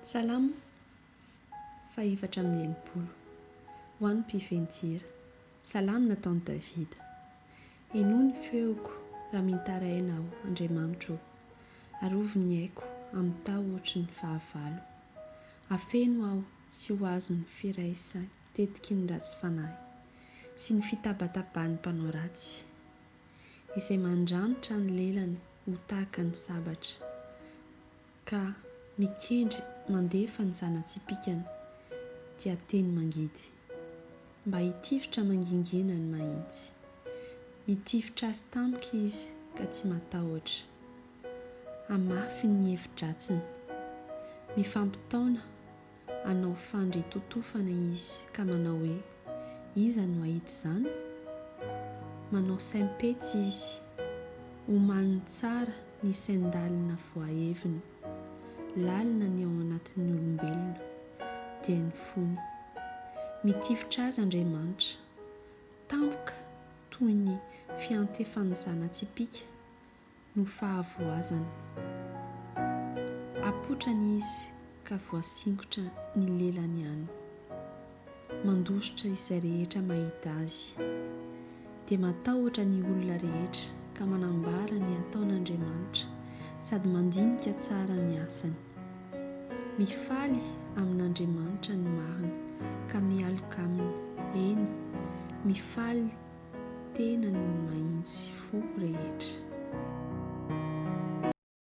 Salamo fahefatra amin'ny enimpolo ho an'ny mpiventira. Salamo nataon'i Davida. Enoa ny feoko raha mintaraina aho, Andriamanitro, arovo ny haiko amin'ny tao ohatry ny fahavalo. Afeno aho sy ho azo ny firaisa tetiky ny ratsy fanahy sy ny fitabatabany mpanao ratsy, izay mandranitra ny lelany ho tahaka ny sabatra, ka mikendry mandefa ny zana-tsipikany dia teny mangidy, mba hitifitra mangingina ny mahitsy. Mitifitra azy tampoka izy ka tsy matahotra, hamafy ny hevi-dratsiny. Mifampitaona hanao fandry totofana izy ka manao hoe iza no ahita izany? Manao saim-petsy izy, omaniny tsara ny sain-dalina voaheviny. Lalina ny ao anatin'ny olombelona dia ny fony. Mitifitra azy Andriamanitra, tampoka toy ny fiantefan'ny zana-tsipika no fahavoazany. Apotrany izy ka voasingotra ny lelany ihany. Mandositra izay rehetra mahita azy, dia matahotra ny olona rehetra ka manambara ny ataon'Andriamanitra sady mandinika tsara ny asany. Mifaly amin'Andriamanitra ny marina ka mialoka aminy. Eny, mifaly tena ny mahitsy fo rehetra.